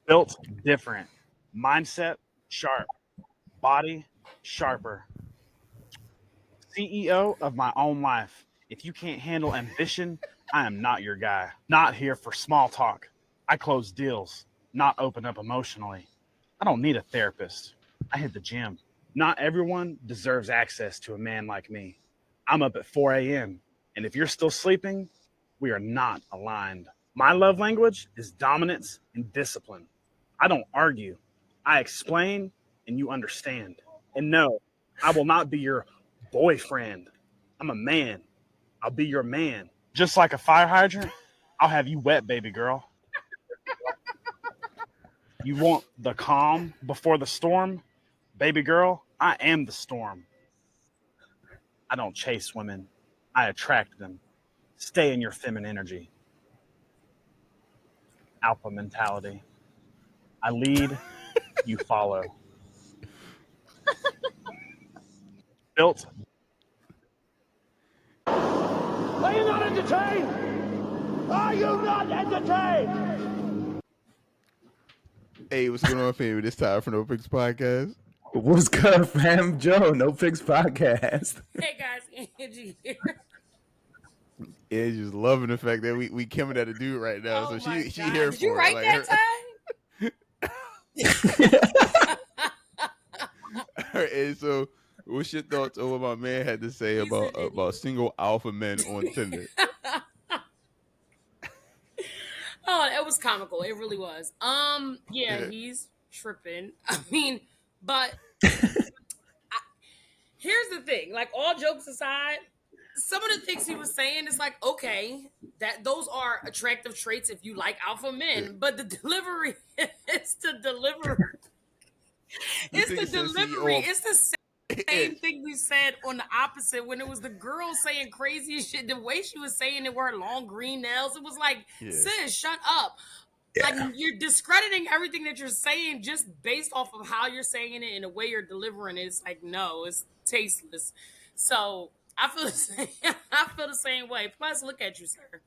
Built different. Mindset sharp. Body sharper. CEO of my own life. If you can't handle ambition, I am not your guy. Not here for small talk. I close deals, not open up emotionally. I don't need a therapist. I hit the gym. Not everyone deserves access to a man like me. I'm up at 4 a.m., and if you're still sleeping, we are not aligned. My love language is dominance and discipline. I don't argue. I explain, and you understand. And no, I will not be your boyfriend. I'm a man. I'll be your man. Just like a fire hydrant, I'll have you wet, baby girl. You want the calm before the storm? Baby girl, I am the storm. I don't chase women. I attract them. Stay in your feminine energy. Alpha mentality. I lead, you follow. Built. Are you not entertained? Are you not entertained? Hey, what's going on, family? This time from Nopickspodcast. What's good, fam? Joe, Nopickspodcast. Hey guys, Angie here. Angie's loving the fact that we coming at a dude right now, Oh so my she God. here Did for you it. write Like, that and so, what's your thoughts on what my man had to say about single alpha men on Tinder? Oh, it was comical. It really was. Yeah, he's tripping. I mean, but here's the thing. Like, all jokes aside, some of the things he was saying is like, okay, that those are attractive traits if you like alpha men, but the delivery is the delivery. It's the delivery. It's the same thing we said on the opposite when it was the girl saying crazy shit. The way she was saying it with her long green nails, it was like, sis, shut up. Like, you're discrediting everything that you're saying just based off of how you're saying it and the way you're delivering it. It's like, no, it's tasteless. So I feel the same. I feel the same way. Plus, look at you, sir.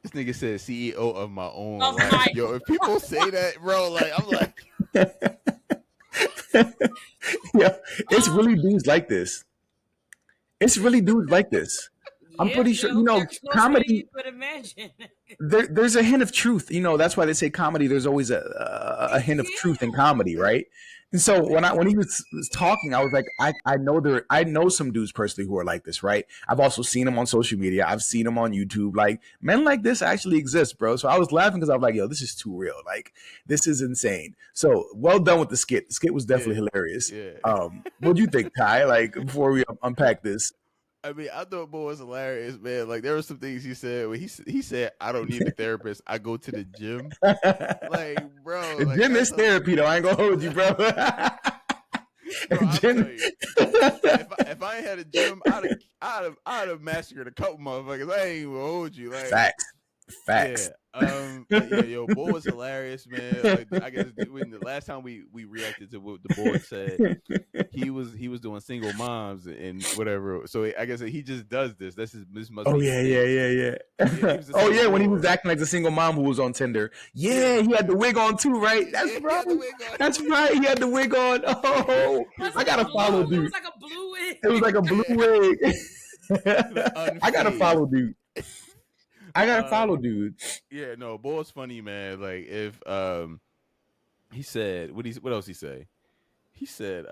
This nigga said CEO of my own Of life. my Yo, if people say that, bro, like I'm like, Yeah, it's really dudes like this. It's really dudes like this. I'm Yeah, pretty sure, they're closer than comedy, you could imagine. there's a hint of truth. That's why they say comedy, there's always a hint of truth in comedy, right? And so when he was talking, I was like, I know some dudes personally who are like this, right? I've also seen them on social media. I've seen them on YouTube. Like, men like this actually exist, bro. So I was laughing because I was like, yo, this is too real. Like, this is insane. So well done with the skit. The skit was definitely hilarious. Yeah. What do you think, Ty? Like, before we unpack this. I mean, I thought Bo was hilarious, man. Like, there were some things he said where he said, "I don't need a therapist. I go to the gym." Like, bro, The like, gym is therapy, though. I ain't gonna hold you, bro. Bro, I'll tell you, if I ain't had a gym, I'd have massacred a couple motherfuckers. I ain't gonna hold you. Like, Facts. But yeah, yo, Bo was hilarious, man. Like, I guess when the last time we reacted to what the boy said, he was doing single moms and whatever. So I guess he just does this. This must. Oh be yeah. Oh yeah, when he was acting like the single mom who was on Tinder. Yeah, he had the wig on too, right? That's right. That's right. He had the wig on. Oh, I gotta follow dude. It was like a blue wig. It was like a blue wig. I gotta follow dude. I gotta follow dude. Yeah, no, Bo's funny, man. Like, if he said what else he say? He said,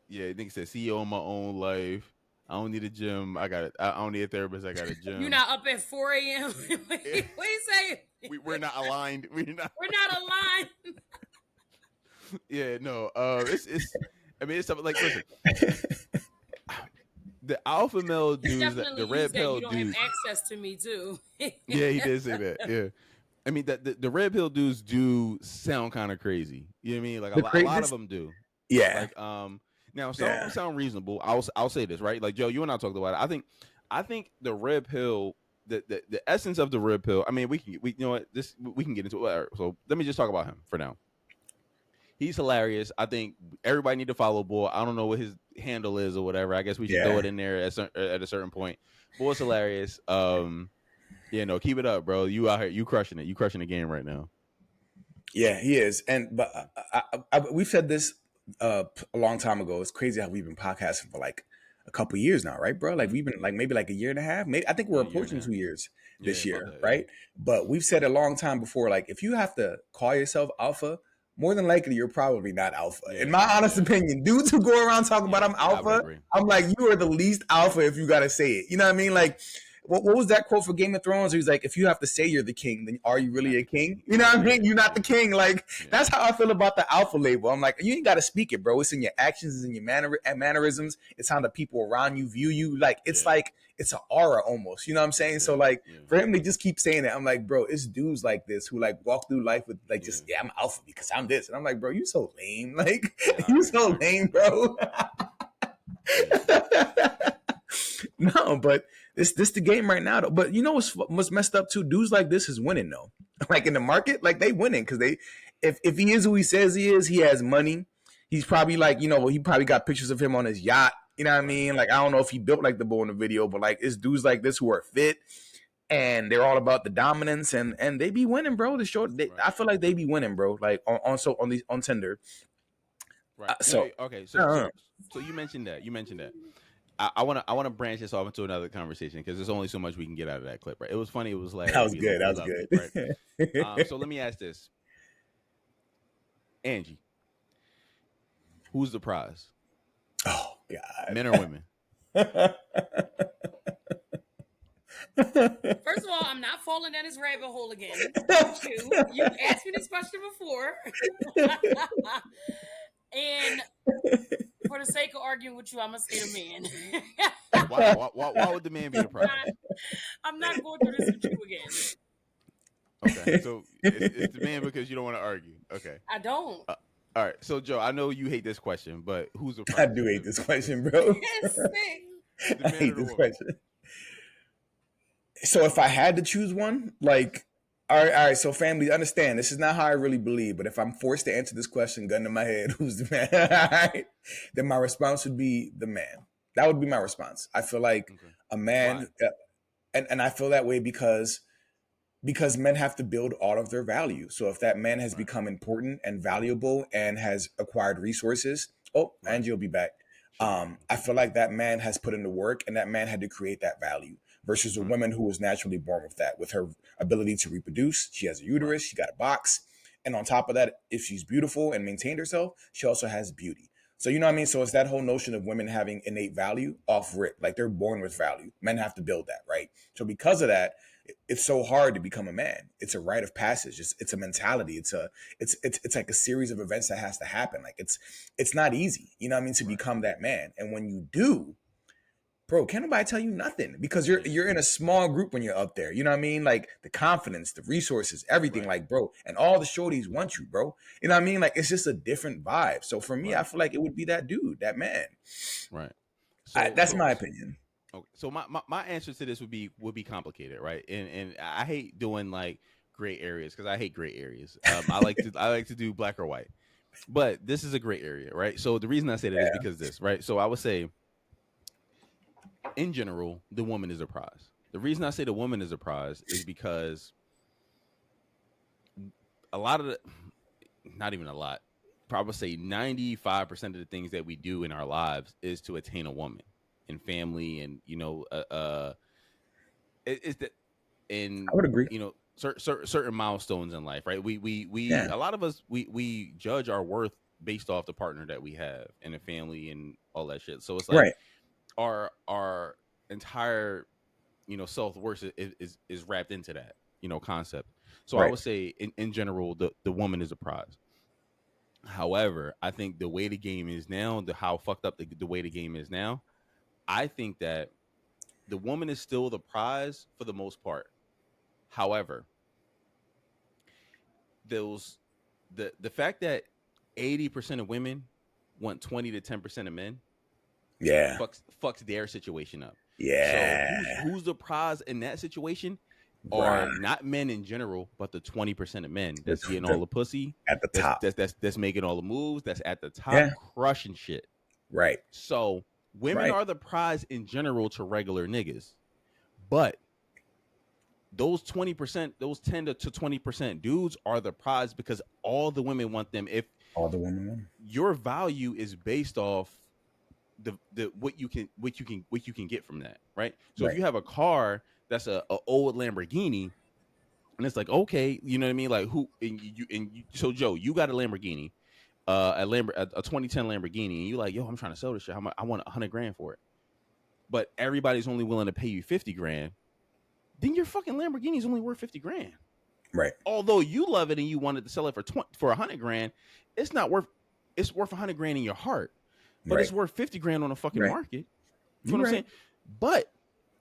yeah, I think he said CEO of my own life. I don't need a gym. I don't need a therapist. I got a gym. You're not up at 4 a.m. What do you say? We're not aligned. We're not aligned. Yeah, no. It's. I mean, it's something like, listen. The alpha male dudes, the red pill you don't dudes. have access to me too. Yeah, he did say that. Yeah, I mean that the red pill dudes do sound kind of crazy. You know what I mean? Like a lot of them do. Yeah. Like now some of them sound reasonable. I'll say this, right? Like, Joe, you and I talked about it. I think the red pill, the essence of the red pill. I mean, we you know what, we can get into it. So let me just talk about him for now. He's hilarious. I think everybody need to follow Boy. I don't know what his handle is or whatever. I guess we should throw it in there at a certain point. Boy's hilarious. Yeah, no, keep it up, bro. You out here, you crushing it. You crushing the game right now. Yeah, he is. And but we've said this a long time ago. It's crazy how we've been podcasting for like a couple years now, right, bro? Like we've been like maybe like a year and a half. Maybe I think we're Yeah, a year and a approaching half. 2 years Yeah, this about year, that. right? But we've said a long time before, like if you have to call yourself alpha, more than likely you're probably not alpha. Yeah, In my honest yeah, opinion, dudes who go around talking about I'm I would alpha, agree. I'm like, you are the least alpha if you gotta say it. You know what I mean? Like what was that quote for Game of Thrones? He's like, if you have to say you're the king, then are you really Not a the king. king? You know what I mean? Yeah, You're not the king. Like yeah, that's how I feel about the alpha label. I'm like, you ain't got to speak it, bro. It's in your actions, it's in your mannerisms. It's how the people around you view you. Like it's yeah, like it's an aura almost. You know what I'm saying? So like yeah, for him to just keep saying it, I'm like, bro, it's dudes like this who like walk through life with like just yeah. I'm alpha because I'm this, and I'm like, bro, you so lame. Like Yeah, I you agree. so lame, bro. Yeah. No, but this the game right now though. But you know what's messed up too? Dudes like this is winning though. Like in the market, like they winning because they if he is who he says he is, he has money. He's probably like, he probably got pictures of him on his yacht. You know what I mean? Like I don't know if he built like the bull in the video, but like it's dudes like this who are fit and they're all about the dominance and they be winning, bro. The short I feel like they be winning, bro. Like on Tinder. Right. So Okay. So you mentioned that. I want to branch this off into another conversation because there's only so much we can get out of that clip, right? It was funny. It was like that was good. That was good. Right? So let me ask this, Angie, who's the prize? Oh God, Men or women? First of all, I'm not falling down this rabbit hole again. You've asked me this question before. And for the sake of arguing with you, I'm going to say the man. Why would the man be the prize? I'm not going through this with you again. Okay. So it's the man because you don't want to argue. Okay. I don't. All right. So, Joe, I know you hate this question, but who's the prize? I do hate this question, bro. It's sick. I hate this question. So if I had to choose one, like, all right. So family, understand this is not how I really believe, but if I'm forced to answer this question, gun to my head, who's the man? All right, then my response would be the man. That would be my response. I feel like a man, and I feel that way because men have to build all of their value. So if that man has become important and valuable and has acquired resources, Angie will be back. I feel like that man has put in the work and that man had to create that value versus a woman who was naturally born with that, with her ability to reproduce. She has a uterus, she got a box. And on top of that, if she's beautiful and maintained herself, she also has beauty. So, you know what I mean? So it's that whole notion of women having innate value off rip, like they're born with value. Men have to build that, right? So because of that, it's so hard to become a man. It's a rite of passage. It's a mentality. It's like a series of events that has to happen. Like it's not easy, you know what I mean, to become that man. And when you do, bro, can't nobody tell you nothing because you're in a small group when you're up there. You know what I mean? Like the confidence, the resources, everything, like, bro, and all the shorties want you, bro. You know what I mean? Like it's just a different vibe. So for me, I feel like it would be that dude, that man. Right. So that's my opinion. Okay. So my answer to this would be complicated, right? And I hate doing like gray areas because I hate gray areas. I like to do black or white, but this is a gray area, right? So the reason I say that is because this, right? So I would say, in general, the woman is a prize. The reason I say the woman is a prize is because a lot of the, not even a lot, probably say 95% of the things that we do in our lives is to attain a woman. And family, and it's that, and I would agree. Certain milestones in life, right? We a lot of us we judge our worth based off the partner that we have and the family and all that shit. So it's like our entire self-worth is wrapped into that concept. So I would say in general the woman is a prize. However, I think the way the game is now, how fucked up the way the game is now, I think that the woman is still the prize for the most part. However, the fact that 80% of women want 20 to 10% of men, fucks their situation up. Yeah. So who's the prize in that situation? Are not men in general, but the 20% of men that's getting all the pussy at the top. That's making all the moves. That's at the top, crushing shit. Right. So women are the prize in general to regular niggas, but those 20%, those 10 to 20% dudes are the prize because all the women want them. If All the women. your value is based off the what you can get from that, right? So if Right. you have a car that's a old Lamborghini, and it's like, okay, you know what I mean? Like so Joe, you got a Lamborghini, a 2010 Lamborghini, and you like, yo, I'm trying to sell this shit. I want 100 grand for it, but everybody's only willing to pay you 50 grand. Then your fucking Lamborghini is only worth 50 grand. Right. Although you love it and you wanted to sell it for 100 grand, it's worth 100 grand in your heart, but Right. it's worth 50 grand on the fucking Right. market. You know You're what I'm right. saying? But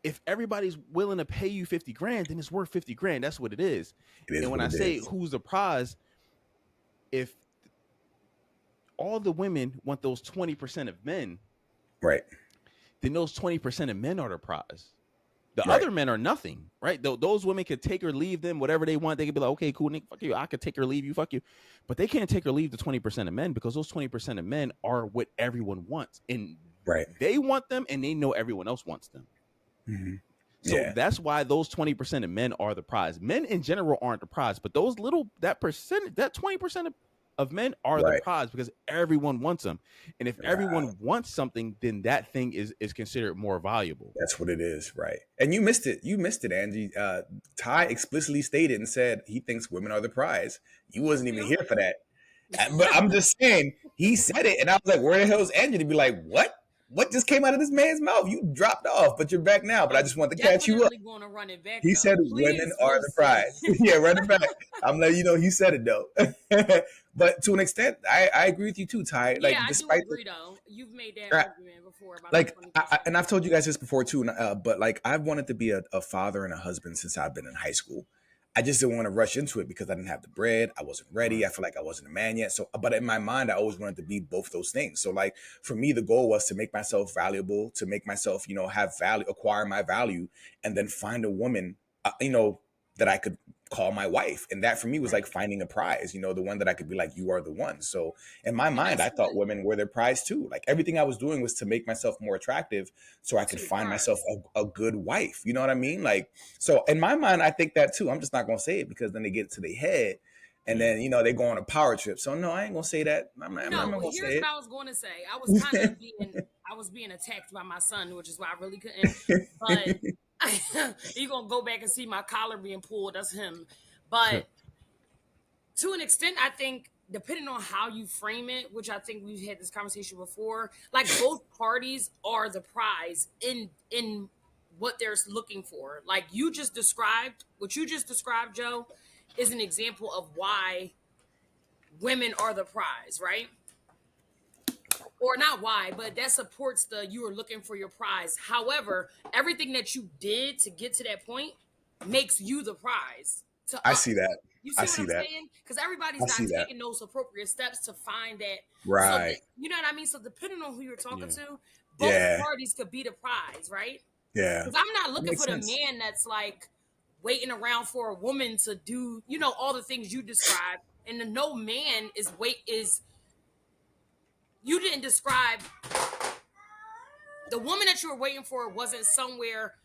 if everybody's willing to pay you 50 grand, then it's worth 50 grand. That's what it is. It is And when what I it say is. who's the prize, if all the women want those 20% of men, Right. then those 20% of men are the prize. The Right. other men are nothing, right? Those women could take or leave them, whatever they want. They could be like, okay, cool, Nick, fuck you. I could take or leave you, fuck you. But they can't take or leave the 20% of men because those 20% of men are what everyone wants. And Right. they want them and they know everyone else wants them. Mm-hmm. So Yeah. that's why those 20% of men are the prize. Men in general aren't the prize, but that percentage, that 20% of men are the Right. prize because everyone wants them. And if Right. everyone wants something, then that thing is considered more valuable. That's what it is, right? And you missed it. You missed it, Angie. Ty explicitly stated and said he thinks women are the prize. You wasn't even here for that. But I'm just saying, he said it, and I was like, where the hell is Angie to be like, what? What just came out of this man's mouth? You dropped off, but you're back now. But I just want to catch you up. Definitely going to run it back. He though. said Please, women are the prize. Lucy. Yeah, run it back. I'm letting you know he said it though. But to an extent, I agree with you too, Ty. Like, Yeah, I do despite agree though. You've made that Right. argument before about like the 20%. and I've told you guys this before too, but like I've wanted to be a father and a husband since I've been in high school. I just didn't want to rush into it because I didn't have the bread. I wasn't ready. I feel like I wasn't a man yet. So, but in my mind, I always wanted to be both those things. So like for me, the goal was to make myself valuable, to make myself, have value, acquire my value, and then find a woman, that I could call my wife. And that for me was like finding a prize, the one that I could be like, you are the one. So in my mind, I thought women were their prize too. Like everything I was doing was to make myself more attractive so I could find myself a good wife. You know what I mean? Like, so in my mind, I think that too. I'm just not going to say it because then they get to their head and then, they go on a power trip. So no, I ain't going to say that. I'm not going to say here's it. what I was going to say. I was kind of being attacked by my son, which is why I really couldn't. But you're going to go back and see my collar being pulled. That's him. But to an extent, I think depending on how you frame it, which I think we've had this conversation before, like both parties are the prize in what they're looking for. Like what you just described, Joe, is an example of why women are the prize, right? Or not why, but that supports you are looking for your prize. However, everything that you did to get to that point makes you the prize. I see that. You see what I'm saying? Because everybody's not taking those appropriate steps to find that. Right. So you know what I mean? So depending on who you're talking to, both parties could be the prize, right? Yeah. Because I'm not looking for the man that's like waiting around for a woman to do, all the things you described. And no man is you didn't describe the woman that you were waiting for wasn't somewhere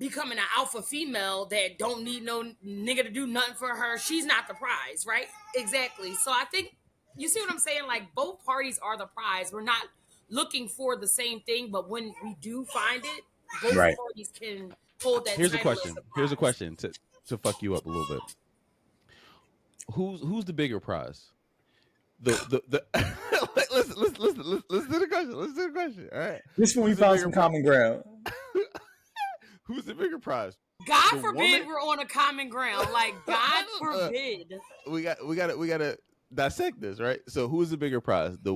becoming an alpha female that don't need no nigga to do nothing for her. She's not the prize, right? Exactly. So I think you see what I'm saying? Like both parties are the prize. We're not looking for the same thing, but when we do find it, both parties can hold that. Here's a question to fuck you up a little bit. Who's the bigger prize? Let's do the question. Let's do the question. All right. This when we found some common ground. Who's the bigger prize? God forbid we're on a common ground. Like God forbid. We gotta dissect this, right? So who's the bigger prize? The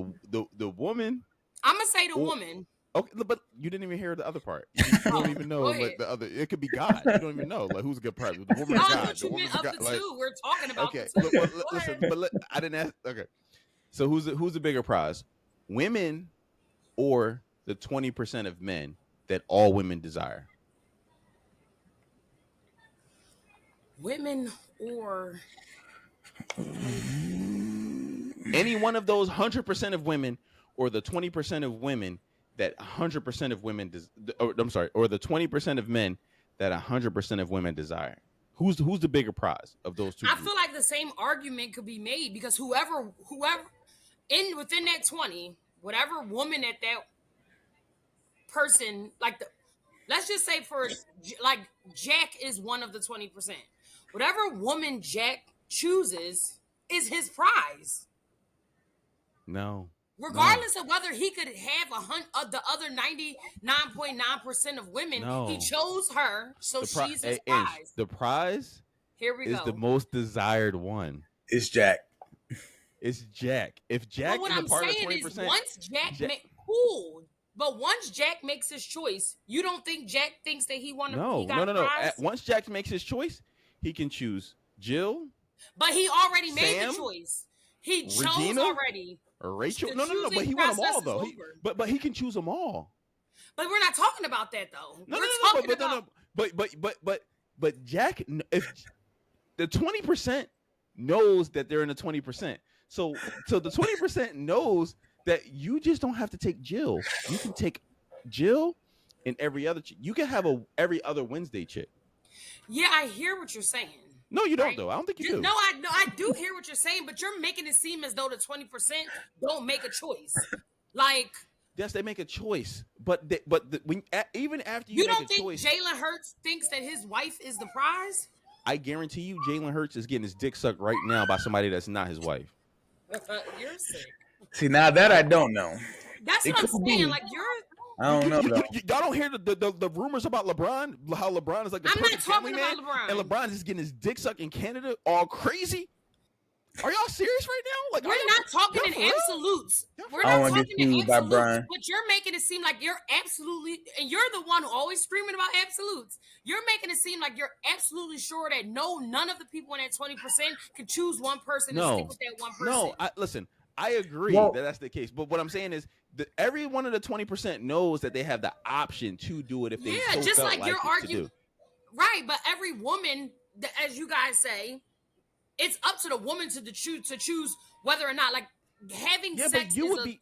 woman? I'm gonna say the woman. Okay, but you didn't even hear the other part. You don't even know like the other. It could be God. You don't even know like who's a good prize. The woman or God. The woman's God. Like, we're talking about okay. The two. Listen, but I didn't ask. Okay. So who's the bigger prize? Women or the 20% of men that all women desire? Women or any one of those 100% of women or the 20% of women that 100% of women or the 20% of men that 100% of women desire. Who's the bigger prize of those two? I feel like the same argument could be made because whoever within that 20, whatever woman at that person, like let's just say for like Jack is one of the 20%. Whatever woman Jack chooses is his prize. No. Regardless of whether he could have the other 99.9% of women, he chose her, so she's his prize. The prize Here we is go. the most desired one. It's Jack. It's Jack. If Jack what is a I'm part of saying 20%, is once once Jack makes his choice, you don't think Jack thinks that he won? No. Once Jack makes his choice, he can choose Jill. But he already made Sam, the choice. He chose Regina, already. Or Rachel. The No. But he won them all though. process is But he can choose them all. But we're not talking about that though. But Jack, if the 20% knows that they're in the 20%, so the 20% knows that you just don't have to take Jill. You can take Jill and every other chick. You can have every other Wednesday chick. Yeah, I hear what you're saying. No, you don't though. I don't think you do. No, I do hear what you're saying, but you're making it seem as though the 20% don't make a choice. Like, yes, they make a choice, but even after you make don't a think choice, Jalen Hurts thinks that his wife is the prize? I guarantee you, Jalen Hurts is getting his dick sucked right now by somebody that's not his wife. You're sick. See, now that I don't know. That's what I'm saying. Like, I don't know. Y'all don't hear the rumors about LeBron? How LeBron is like the perfect family man, and LeBron is getting his dick sucked in Canada, all crazy. Are y'all serious right now? Like, we're not talking in absolutes. We're I not don't talking in get by absolutes. Brian. But you're making it seem like you're absolutely, and you're the one who always screaming about absolutes. You're making it seem like you're absolutely sure that none of the people in that 20% can choose one person and stick with that one person. No, listen. I agree that that's the case, but what I'm saying is that every one of the 20% knows that they have the option to do it if they just felt like you're it arguing, to do. right? But every woman, as you guys say, it's up to the woman to choose whether or not, like, having sex. But you would be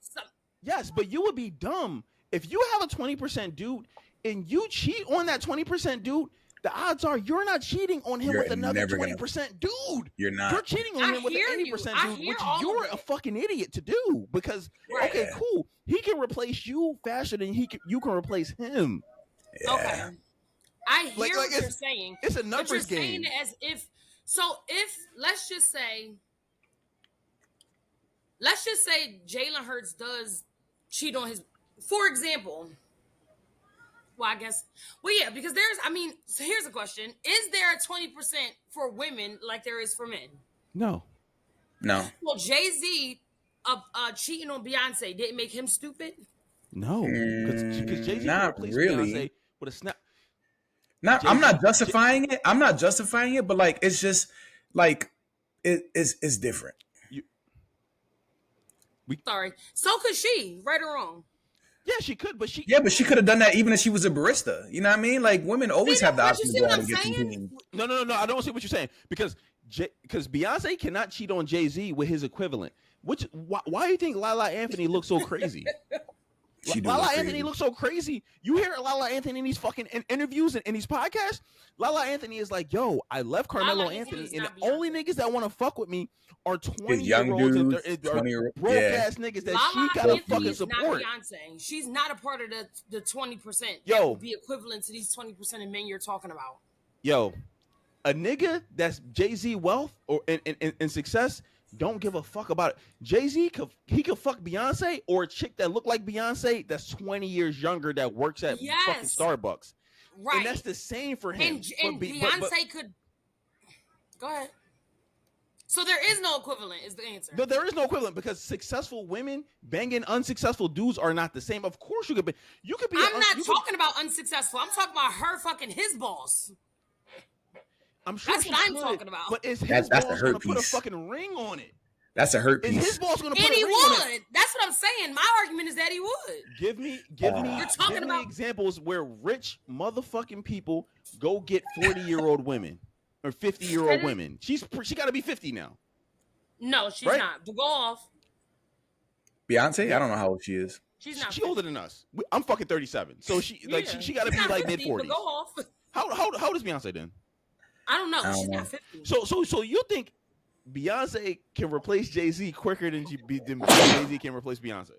yes, but you would be dumb if you have a 20% dude and you cheat on that 20% dude. The odds are you're not cheating on him with another 20% dude. You're not. You're cheating on him with an 80% dude, which you're a fucking idiot to do because okay, cool. He can replace you faster than you can replace him. Yeah. Okay. I hear what you're saying. It's a numbers but you're game. Saying as if let's just say Jalen Hurts does cheat on his, for example. Well, I guess. Well, yeah, because so here's a question. Is there a 20% for women like there is for men? No. Well, Jay-Z cheating on Beyonce didn't make him stupid? No. Because Jay-Z not really. Beyonce with a snap. I'm not justifying it. I'm not justifying it, but like it's just like it's different. Sorry. So could she, right or wrong? Yeah, she could, but she could have done that even if she was a barista. You know what I mean? Like women always have the option to go out and get some team. No. I don't see what you're saying because Beyonce cannot cheat on Jay-Z with his equivalent. Why do you think Lala Anthony looks so crazy? Lala Anthony looks so crazy. You hear Lala Anthony in these fucking interviews and in these podcasts. Lala Anthony is like, "Yo, I left Carmelo Anthony, and the only niggas that want to fuck with me are 20-year-olds and broke ass niggas that Lala she gotta Anthony fucking is support." Not Beyonce. She's not a part of the 20%. Yo, that would be equivalent to these 20% of men you're talking about. Yo, a nigga that's Jay-Z wealth or in success. Don't give a fuck about it. Jay-Z could fuck Beyonce or a chick that look like Beyonce that's 20 years younger that works at fucking Starbucks. Right. And that's the same for him. And Beyonce could go ahead. So there is no equivalent is the answer. No, there is no equivalent because successful women banging unsuccessful dudes are not the same. Of course you could be. I'm not talking about unsuccessful. I'm talking about her fucking his boss. I'm sure that's what I'm talking about. But is his boss going to put a fucking ring on it? That's a hurt piece. Is his boss going to put a ring on it? And that's what I'm saying. My argument is that he would. Give me examples where rich motherfucking people go get 40-year-old women or 50-year-old women. She got to be 50 now. No, she's not. To go off. Beyonce? I don't know how old she is. She's not. She's older than us. I'm fucking 37. So she got to be like mid-40s. Go off. How old is Beyonce then? I don't know. I don't She's know. not 50. So you think Beyonce can replace Jay-Z quicker than Jay-Z can replace Beyonce?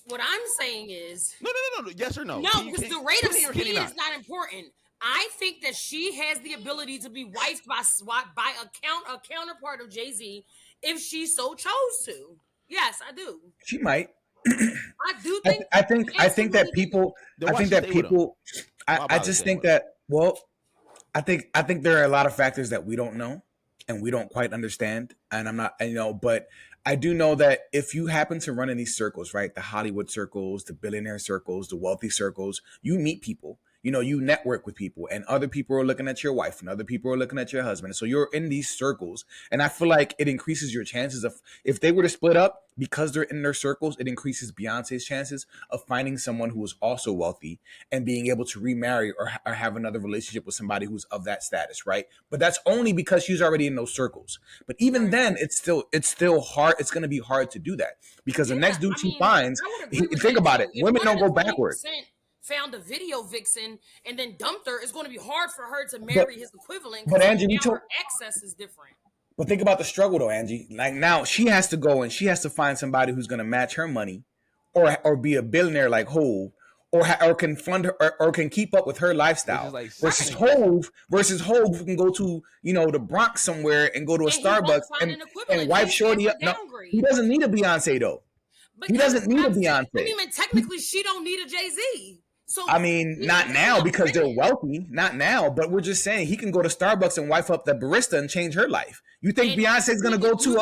What I'm saying is No. Yes or no? no, because the rate of can he speed is not important. I think that she has the ability to be wifed by a counterpart of Jay-Z if she so chose to. Yes, I do. She might. I do think. I think that people. Then I why think she that stay with him? people. Why I bother just staying think with him? that. Well, I think there are a lot of factors that we don't know and we don't quite understand. And I'm not, but I do know that if you happen to run in these circles, right, the Hollywood circles, the billionaire circles, the wealthy circles, you meet people. You network with people, and other people are looking at your wife, and other people are looking at your husband. So you're in these circles, and I feel like it increases your chances of, if they were to split up because they're in their circles, it increases Beyonce's chances of finding someone who is also wealthy and being able to remarry or have another relationship with somebody who's of that status, right? But that's only because she's already in those circles. But even then, it's still hard. It's going to be hard to do that because the next dude she finds, I would agree with think that about too. it, If women one don't of go the 20% backward. found a video vixen and then dumped her, it's going to be hard for her to marry his equivalent. But Angie, now her access is different. But think about the struggle though, Angie. Like now she has to go and she has to find somebody who's going to match her money or be a billionaire like Hove or can fund her or can keep up with her lifestyle like versus Hove who can go to, the Bronx somewhere and go to a Starbucks and wipe shorty up. No, he doesn't need a Beyonce though. But he doesn't need a Beyonce. I mean, technically she don't need a Jay-Z. So I mean, not now because they're wealthy. Not now, but we're just saying he can go to Starbucks and wipe up the barista and change her life. You think Beyonce's gonna go to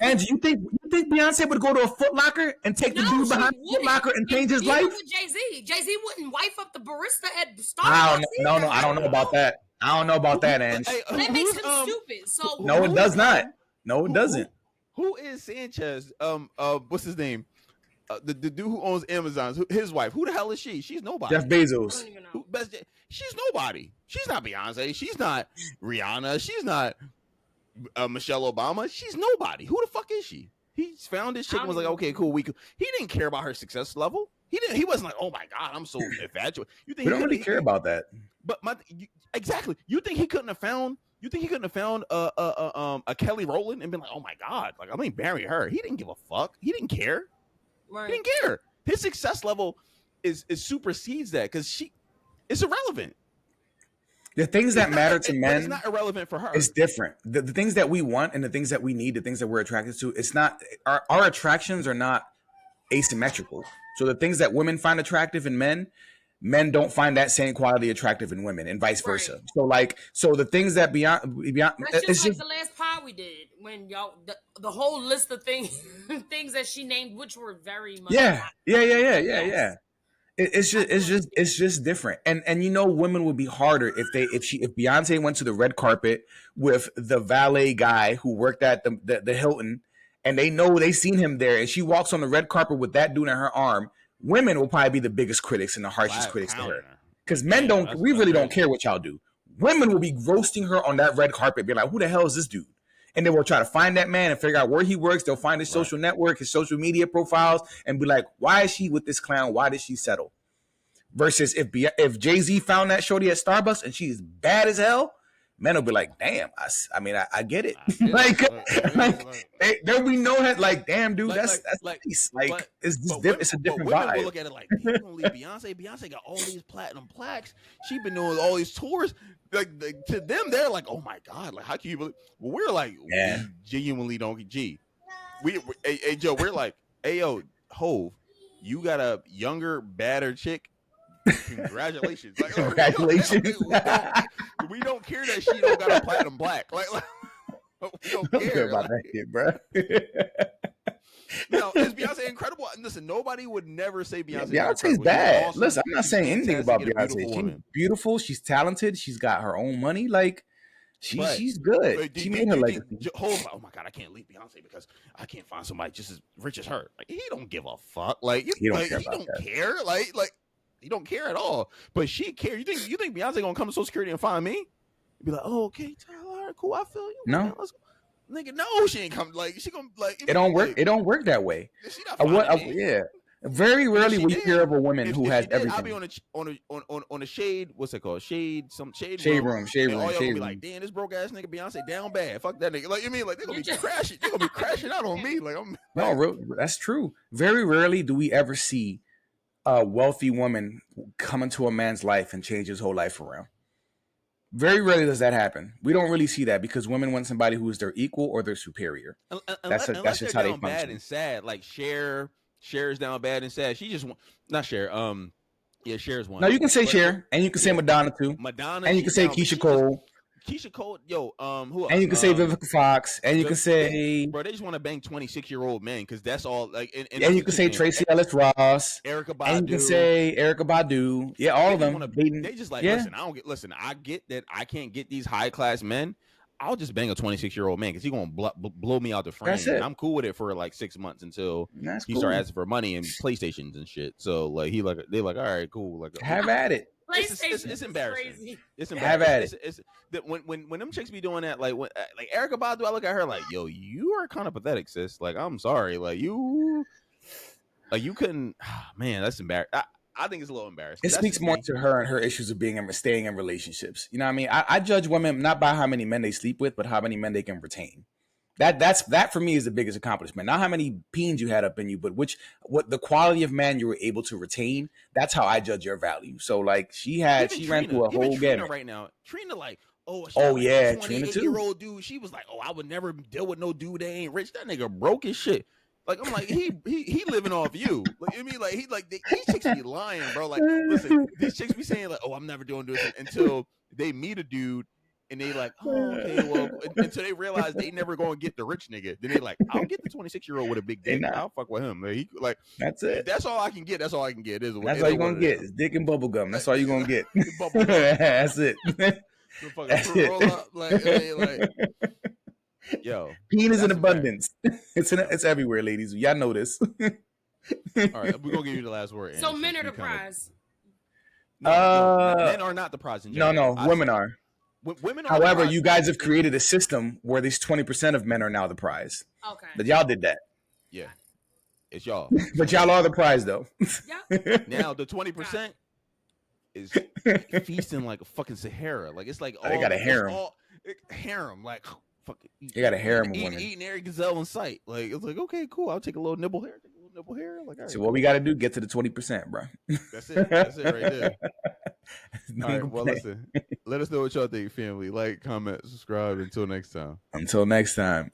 Angie? You think Beyonce would go to a Foot Locker and take the dude behind the Foot Locker and change his life? With Jay-Z wouldn't wipe up the barista at Starbucks. No, I don't know about that. I don't know about that, Angie. That makes him stupid. So no, it does not. No, it doesn't. Who is Sanchez? What's his name? The dude who owns Amazon, his wife. Who the hell is she? She's nobody. Jeff Bezos. She's nobody. She's not Beyonce. She's not Rihanna. She's not Michelle Obama. She's nobody. Who the fuck is she? He found this chick and was like, okay, cool. He didn't care about her success level. He wasn't like, oh my god, I'm so infatuated. We don't really care about that. But exactly. You think he couldn't have found a Kelly Rowland and been like, oh my god, like I'm gonna marry her. He didn't give a fuck. He didn't care. Right. He didn't care. His success level is supersedes that because it's irrelevant. The things that matter to men, it's not irrelevant for her. It's different. The things that we want and the things that we need, the things that we're attracted to, it's not our attractions are not asymmetrical. So the things that women find attractive in men don't find that same quality attractive in women, and vice versa. So the things that beyond that's just like the last pod we did when y'all the whole list of things things that she named, which were very much yeah. It's just different, and women would be harder if Beyonce went to the red carpet with the valet guy who worked at the Hilton, and they seen him there, and she walks on the red carpet with that dude in her arm. Women will probably be the biggest critics and the harshest critics to her, because men we really don't care what y'all do. Women will be roasting her on that red carpet, be like, "Who the hell is this dude?" And they will try to find that man and figure out where he works. They'll find his social network, his social media profiles, and be like, "Why is she with this clown? Why did she settle?" Versus if Jay-Z found that shorty at Starbucks and she's bad as hell, men will be like, "Damn, I get it." There'll be no head like, "Damn, dude, that's nice." It's a different vibe. Will look at it like, "Damn, Beyonce got all these platinum plaques. She been doing all these tours." Like to them, they're like, "Oh my god, like how can you believe?" Well, we're like, we genuinely don't. Hey Joe, we're like, "Hey yo, Hove, you got a younger, badder chick. Congratulations!" Like, congratulations. We don't care that she don't got a platinum plaque. Like we don't care about that shit, bro. No, is Beyonce incredible? Listen, nobody would never say Beyonce's Beyonce's bad. Awesome. Listen, I'm not saying anything about Beyonce. She's beautiful. She's talented. She's got her own money. Like she's good. She made her legacy. Oh my god, I can't leave Beyonce because I can't find somebody just as rich as her. Like he don't give a fuck. Like he don't care. Like he don't care at all. But she cares. You think Beyonce gonna come to Social Security and find me? Be like, "Oh, okay, Tyler, cool. I feel you." No. Man, let's go. Nigga, no, she ain't come. Like she gonna like. It don't work. It don't work that way. She not Very rarely will you hear of a woman If who she has did, I'll everything. be on a shade. What's it called? Shade Shade room. room, shade And all room, y'all shade gonna be room. like, damn, this broke ass nigga Beyonce down bad. Fuck that nigga. Like you mean like they're gonna be crashing. They're gonna be crashing out on me. Like I'm No, that's true. Very rarely do we ever see a wealthy woman come into a man's life and change his whole life around. Very rarely does that happen. We don't really see that because women want somebody who is their equal or their superior. That's unless just they're how they down bad function. and sad. Like Cher's down bad and sad. She just not Cher. Yeah, Cher's one. Now you can say But, Cher, and you can say yeah, Madonna too, Madonna. and you She can say down. Keisha Cole, Keisha Cole. Yo, who and else? you can say Vivica Fox, and you can say, bro, they just want to bang 26-year-old men because that's all. Like, and and you can say Tracy Ellis Ross, Erica Badu, and you can say Erica Badu. Yeah, all of them. They just like yeah. listen. I get that I can't get these high class men. I'll just bang a 26-year-old man because he's gonna blow me out the frame. That's it. And I'm cool with it for like 6 months until That's he cool. start asking for money and PlayStations and shit. So like they like, all right, cool. Like have at it. It's embarrassing. Crazy. It's embarrassing. Have at it. It's that when them chicks be doing that, like Erica Badu, I look at her like, yo, you are kind of pathetic, sis. Like, I'm sorry, like you couldn't. Man, that's embarrassing. I think it's a little embarrassing. It speaks more to her and her issues of staying in relationships. You know what I mean? I judge women not by how many men they sleep with, but how many men they can retain. That for me is the biggest accomplishment. Not how many peens you had up in you, but what the quality of man you were able to retain. That's how I judge your value. So like she ran through a whole gamut. Right now, Trina like, yeah, Trina too. 28-year-old dude. She was like, I would never deal with no dude that ain't rich. That nigga broke as shit. Like I'm like he living off you. Like I mean like these chicks be lying, bro. Like listen, these chicks be saying like, I'm never doing this until they meet a dude. And they like, okay, well, until they realize they never gonna get the rich nigga. Then they like, I'll get the 26-year-old with a big dick. I'll fuck with him. Like, that's it. That's all I can get. That's all I can get. That's all you're gonna get. Is dick and bubble gum. That's all you're gonna get. That's it. That's it. Roll up, like, yo, penis in abundance. It's everywhere, ladies. Y'all know this. All right, we're gonna give you the last word. So men are the prize. No, men are not the prize. No, women are. Women are. However, you guys have created a system where these 20% of men are now the prize. Okay. But y'all did that. Yeah. It's y'all. But y'all are the prize, though. Yeah. Now, the 20% is feasting like a fucking Sahara. Like, it's like, they got a harem. Harem. Like, fucking. They got a harem of women. Eating every gazelle in sight. Like, it's like, okay, cool. I'll take a little nibble here. Like, all right, so what we got to do, get to the 20%, bro. That's it. That's it right there. All right, well, listen. Let us know what y'all think, family. Like, comment, subscribe. Until next time.